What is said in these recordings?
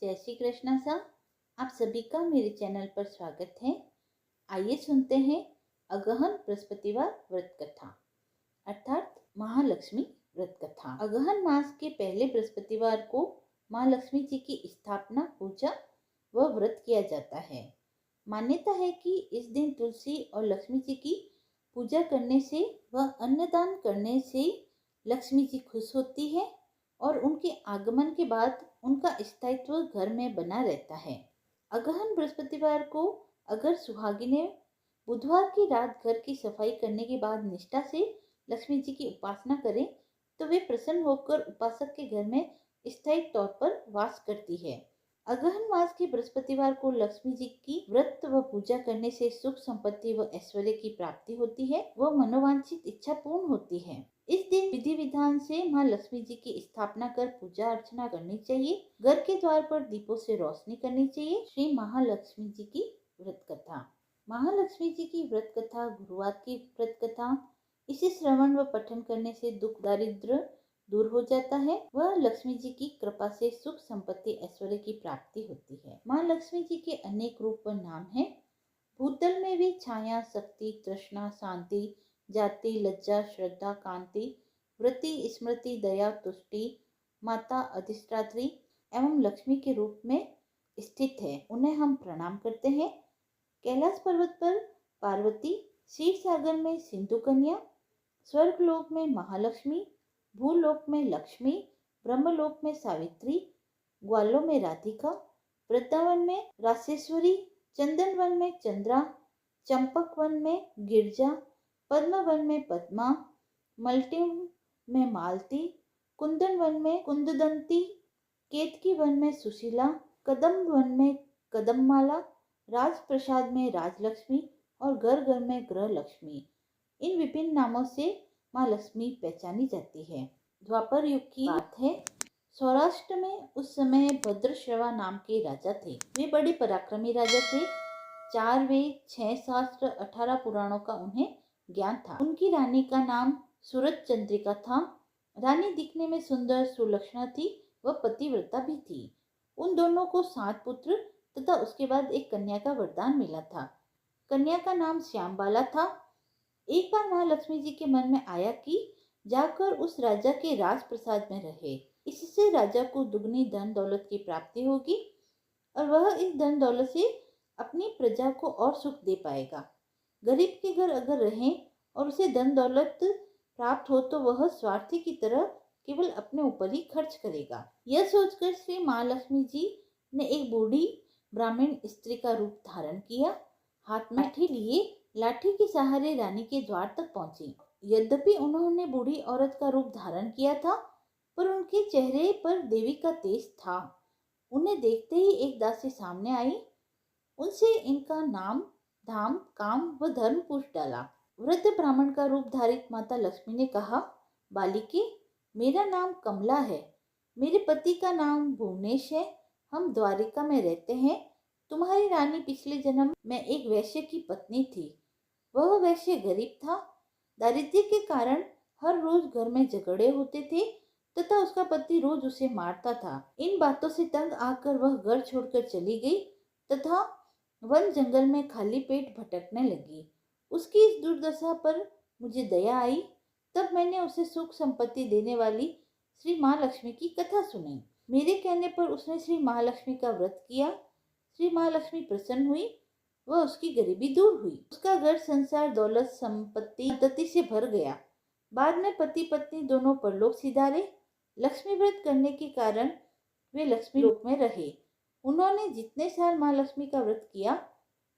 जय श्री कृष्णा सा। आप सभी का मेरे चैनल पर स्वागत है। आइए सुनते हैं अगहन बृहस्पतिवार व्रत कथा अर्थात महालक्ष्मी व्रत कथा। अगहन मास के पहले बृहस्पतिवार को माँ लक्ष्मी जी की स्थापना, पूजा व व्रत किया जाता है। मान्यता है कि इस दिन तुलसी और लक्ष्मी जी की पूजा करने से व अन्नदान करने से लक्ष्मी जी खुश होती है और उनके आगमन के बाद उनका स्थायित्व घर में बना रहता है। अगहन बृहस्पतिवार को अगर सुहागिनें बुधवार की रात घर की सफाई करने के बाद निष्ठा से लक्ष्मी जी की उपासना करें तो वे प्रसन्न होकर उपासक के घर में स्थायी तौर पर वास करती है। अगहन मास के बृहस्पतिवार को लक्ष्मी जी की व्रत व पूजा करने से सुख संपत्ति व ऐश्वर्य की प्राप्ति होती है व मनोवांछित इच्छा पूर्ण होती है। इस दिन विधि विधान से माँ लक्ष्मी जी की स्थापना कर पूजा अर्चना करनी चाहिए। घर के द्वार पर दीपों से रोशनी करनी चाहिए। श्री महालक्ष्मी जी की व्रत कथा। महालक्ष्मी जी की व्रत कथा गुरुवार की व्रत कथा। इसे श्रवण व पठन करने से दुख दारिद्र दूर हो जाता है। वह लक्ष्मी जी की कृपा से सुख संपत्ति ऐश्वर्य की प्राप्ति होती है। माँ लक्ष्मी जी के अनेक रूप व नाम है। भूतल में भी छाया, शक्ति, तृष्णा, शांति, जाति, लज्जा, श्रद्धा, कांति, वृत्ति, स्मृति, दया, तुष्टि, माता, अधिष्ठात्री एवं लक्ष्मी के रूप में स्थित है। उन्हें हम प्रणाम करते हैं। कैलाश पर्वत पर पार्वती, क्षीर सागर में सिंधु कन्या, स्वर्गलोक में महालक्ष्मी, भूलोक में लक्ष्मी, ब्रह्मलोक में सावित्री, ग्वालों में राधिका, वृंदावन में रासेश्वरी, चंदन वन में चंद्रा, चंपक वन में गिरजा, पद्म वन में पद्मा, मल्टी में मालती, कुंदन वन में कुंददंती, केतकी वन में सुशीला, कदम वन में कदममाला, राजप्रसाद में राजलक्ष्मी और घर घर में ग्रह लक्ष्मी। इन विभिन्न नामों से माँ लक्ष्मी पहचानी जाती है। द्वापर युग की बात है। सौराष्ट्र में उस समय भद्रश्रवा नाम के राजा थे। वे बड़े पराक्रमी राजा थे। 4 वेद, 6 शास्त्र, 18 पुराणों का उन्हें ज्ञान था। उनकी रानी का नाम सूरज चंद्रिका था। रानी दिखने में सुंदर सुलक्षणा थी व पतिव्रता भी थी। उन दोनों को 7 पुत्र तथा उसके बाद एक कन्या का वरदान मिला था। कन्या का नाम श्यामबाला था। एक बार माँ लक्ष्मी जी के मन में आया कि जाकर उस राजा के राजप्रसाद में रहे। इससे राजा को दुगनी धन दौलत की प्राप्ति होगी और वह इस धन दौलत से अपनी प्रजा को और सुख दे पाएगा। गरीब के घर अगर रहें और उसे धन दौलत प्राप्त हो तो वह स्वार्थी की तरह केवल अपने ऊपर ही खर्च करेगा। यह सोचकर श्री महालक्ष्मी जी ने एक बूढ़ी ब्राह्मण स्त्री का रूप धारण किया। हाथ में लाठी लिए लाठी के सहारे रानी के द्वार तक पहुंची। यद्यपि उन्होंने बूढ़ी औरत का रूप धारण किया था पर उनके चेहरे पर देवी का तेज था। उन्हें देखते ही एक दासी सामने आई। उनसे इनका नाम, धाम, काम व धर्म पूछ डाला। वृद्ध ब्राह्मण का रूप धारित माता लक्ष्मी ने कहा, बालिके, मेरा नाम कमला है। मेरे पति का नाम भुवनेश है। हम द्वारिका में रहते हैं। तुम्हारी रानी पिछले जन्म में एक वैश्य की पत्नी थी। वह वैश्य गरीब था। दारिद्र्य के कारण हर रोज घर में झगड़े होते थे तथा उसका पति रोज उसे मारता था। इन बातों से तंग आकर वह घर छोड़कर चली गई तथा वन जंगल में खाली पेट भटकने लगी। उसकी इस दुर्दशा पर मुझे दया आई। तब मैंने उसे सुख संपत्ति देने वाली श्री महालक्ष्मी की कथा सुनी। मेरे कहने पर उसने श्री महालक्ष्मी का व्रत किया। श्री महालक्ष्मी प्रसन्न हुई वह उसकी गरीबी दूर हुई। उसका घर संसार दौलत संपत्ति पद्धति से भर गया। बाद में पति पत्नी दोनों परलोक सिधारे। लक्ष्मी व्रत करने के कारण वे लक्ष्मी लोक में रहे। उन्होंने जितने साल माँ लक्ष्मी का व्रत किया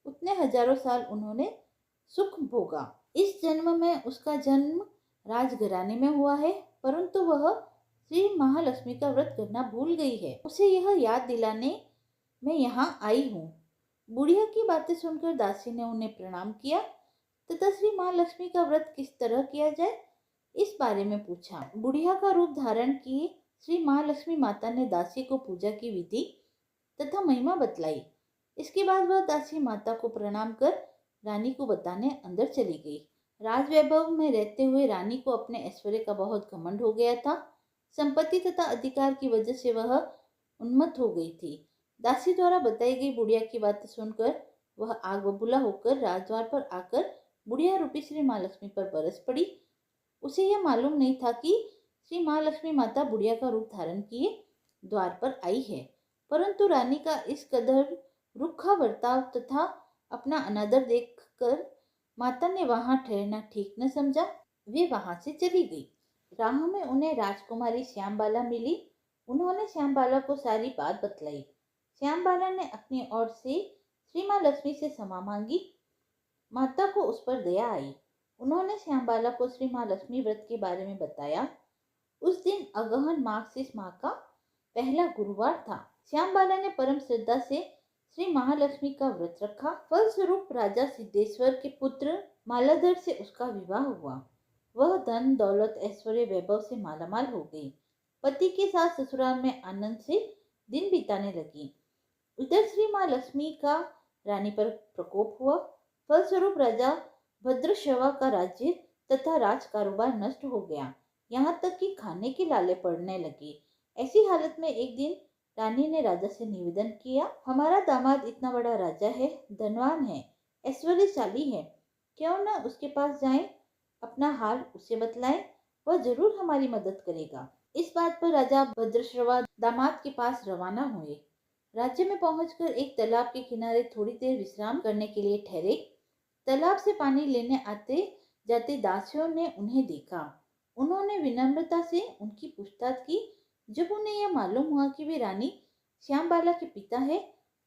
उतने हजारों साल उन्होंने सुख भोगा। इस जन्म में उसका जन्म राजघराने में हुआ है परंतु वह श्री महालक्ष्मी का व्रत करना भूल गई है। उसे यह याद दिलाने मैं यहाँ आई हूँ। बुढ़िया की बातें सुनकर दासी ने उन्हें प्रणाम किया तथा श्री महालक्ष्मी का व्रत किस तरह किया जाए इस बारे में पूछा। बुढ़िया का रूप धारण किए श्री महालक्ष्मी माता ने दासी को पूजा की विधि तथा महिमा बतलाई। इसके बाद वह दासी माता को प्रणाम कर रानी को बताने अंदर चली गई। राजवैभव में रहते हुए रानी को अपने ऐश्वर्य का बहुत घमंड हो गया था। संपत्ति तथा अधिकार की वजह से वह उन्मत्त हो गई थी। दासी द्वारा बताई गई बुढ़िया की बातें सुनकर वह आग बबूला होकर राजद्वार पर आकर बुढ़िया रूपी श्री महालक्ष्मी पर बरस पड़ी। उसे यह मालूम नहीं था कि श्री महालक्ष्मी माता बुढ़िया का रूप धारण किए द्वार पर आई है, परंतु रानी का इस कदर रूखा बर्ताव तथा अपना अनादर देखकर माता ने वहां ठहरना ठीक न समझा। वे वहां से चली गई। राह में उन्हें राजकुमारी श्यामबाला मिली। उन्होंने श्यामबाला को सारी बात बतलाई। श्यामबाला ने अपनी ओर से श्री माँ लक्ष्मी से क्षमा मांगी। माता को उस पर दया आई। उन्होंने श्यामबाला को श्री माँ लक्ष्मी व्रत के बारे में बताया। उस दिन अगहन मार्गशीर्ष माह का पहला गुरुवार था। श्यामबाला ने परम श्रद्धा से श्री महालक्ष्मी का व्रत रखा। फलस्वरूप राजा सिद्धेश्वर के पुत्र मालाधर से उसका विवाह हुआ। वह धन दौलत ऐश्वर्य वैभव से मालामाल हो गई। पति के साथ ससुराल में आनंद से दिन बिताने लगी। इधर श्री माँ लक्ष्मी का रानी पर प्रकोप हुआ। फलस्वरूप राजा भद्रश्रवा का राज्य तथा राज कारोबार नष्ट हो गया। यहाँ तक कि खाने के लाले पड़ने लगे। ऐसी हालत में एक दिन रानी ने राजा से निवेदन किया, हमारा दामाद इतना बड़ा राजा है, धनवान है, ऐश्वर्यशाली है, क्यों न उसके पास जाएं, अपना हाल उसे बतलाएं, वह जरूर हमारी मदद करेगा। इस बात पर राजा भद्रश्रवा दामाद के पास रवाना हुए। राज्य में पहुंचकर एक तालाब के किनारे थोड़ी देर विश्राम करने के लिए ठहरे। तालाब से पानी लेने आते जाते दासियों ने उन्हें देखा। उन्होंने विनम्रता से उनकी पूछताछ की। जब उन्हें यह मालूम हुआ कि वे रानी श्यामबाला के पिता है,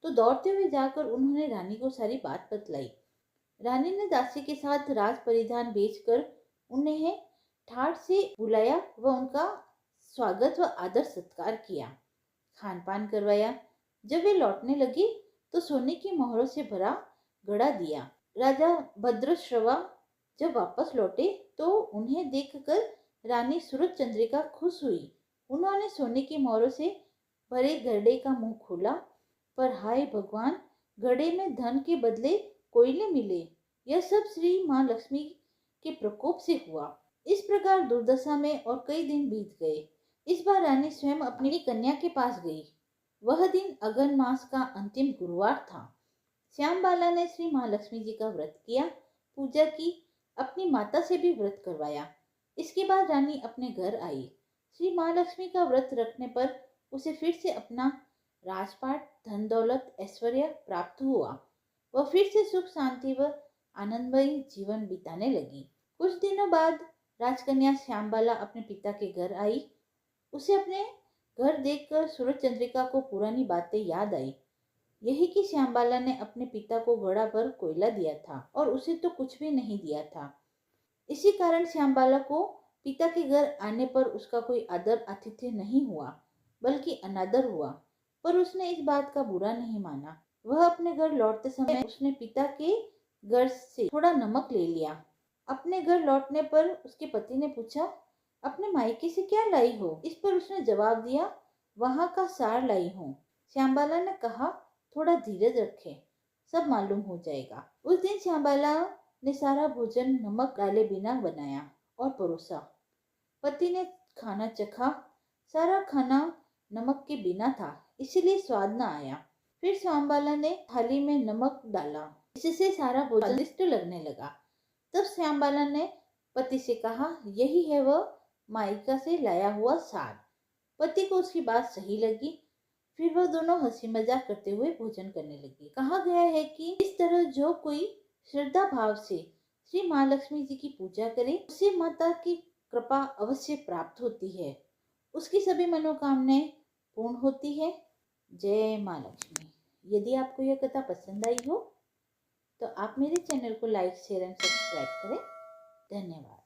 तो दौड़ते हुए जाकर उन्होंने रानी को सारी बात बतलाई। रानी ने दासी के साथ राज परिधान बेचकर उन्हें ठाठ से बुलाया व उनका स्वागत व आदर सत्कार किया, खान पान करवाया। जब वे लौटने लगे तो सोने की मोहरों से भरा घड़ा दिया। राजा भद्रश्रवा जब वापस लौटे तो उन्हें देखकर रानी सूरज चंद्रिका खुश हुई। उन्होंने सोने की मोहरों से भरे घड़े का मुंह खोला, पर हाय भगवान, घड़े में धन के बदले कोयले मिले। यह सब श्री माँ लक्ष्मी के प्रकोप से हुआ। इस प्रकार दुर्दशा में और कई दिन बीत गए। इस बार रानी स्वयं अपनी कन्या के पास गई। वह दिन अगन मास का अंतिम गुरुवार था। श्यामबाला ने श्री महालक्ष्मी जी का व्रत किया, पूजा की, अपनी माता से भी व्रत करवाया। इसके बाद रानी अपने घर आई। श्री महालक्ष्मी का व्रत रखने पर उसे फिर से अपना राजपाट, धन दौलत, ऐश्वर्य प्राप्त हुआ। वह फिर से सुख शांति व आनंदमयी जीवन बिताने लगी। कुछ दिनों बाद राजकन्या श्यामबाला अपने पिता के घर आई। उसे अपने घर देखकर सूरज चंद्रिका को पुरानी बातें याद आई। यही कि श्यामबाला ने अपने पिता को घड़ा भर कोयला दिया था और उसे तो कुछ भी नहीं दिया था। इसी कारण श्यामबाला को पिता के घर आने पर उसका कोई आदर आतिथ्य नहीं हुआ, बल्कि अनादर हुआ। पर उसने इस बात का बुरा नहीं माना। वह अपने घर लौटते समय उसने पिता के घर से थोड़ा नमक ले लिया। अपने घर लौटने पर उसके पति ने पूछा, अपने मायके से क्या लाई हो? इस पर उसने जवाब दिया, वहां का सार लाई हूँ। श्यामबाला ने कहा, थोड़ा धीरज रखें, सब मालूम हो जाएगा। उस दिन श्यामबाला ने सारा भोजन नमक डाले बिना बनाया और परोसा। पति ने खाना चखा। सारा खाना नमक के बिना था, इसलिए स्वाद न आया। फिर श्यामबाला ने थाली में नमक डाला, इससे सारा भोजन स्वादिष्ट लगने लगा। तब श्यामबाला ने पति से कहा, यही है वह मायका से लाया हुआ सार। पति को उसकी बात सही लगी। फिर वह दोनों हंसी मजाक करते हुए भोजन करने लगे। कहा गया है कि इस तरह जो कोई श्रद्धा भाव से श्री महालक्ष्मी जी की पूजा करे, उसे माता की कृपा अवश्य प्राप्त होती है, उसकी सभी मनोकामनाएं पूर्ण होती है। जय माँ लक्ष्मी। यदि आपको यह कथा पसंद आई हो तो आप मेरे चैनल को लाइक, शेयर एंड सब्सक्राइब करें। धन्यवाद।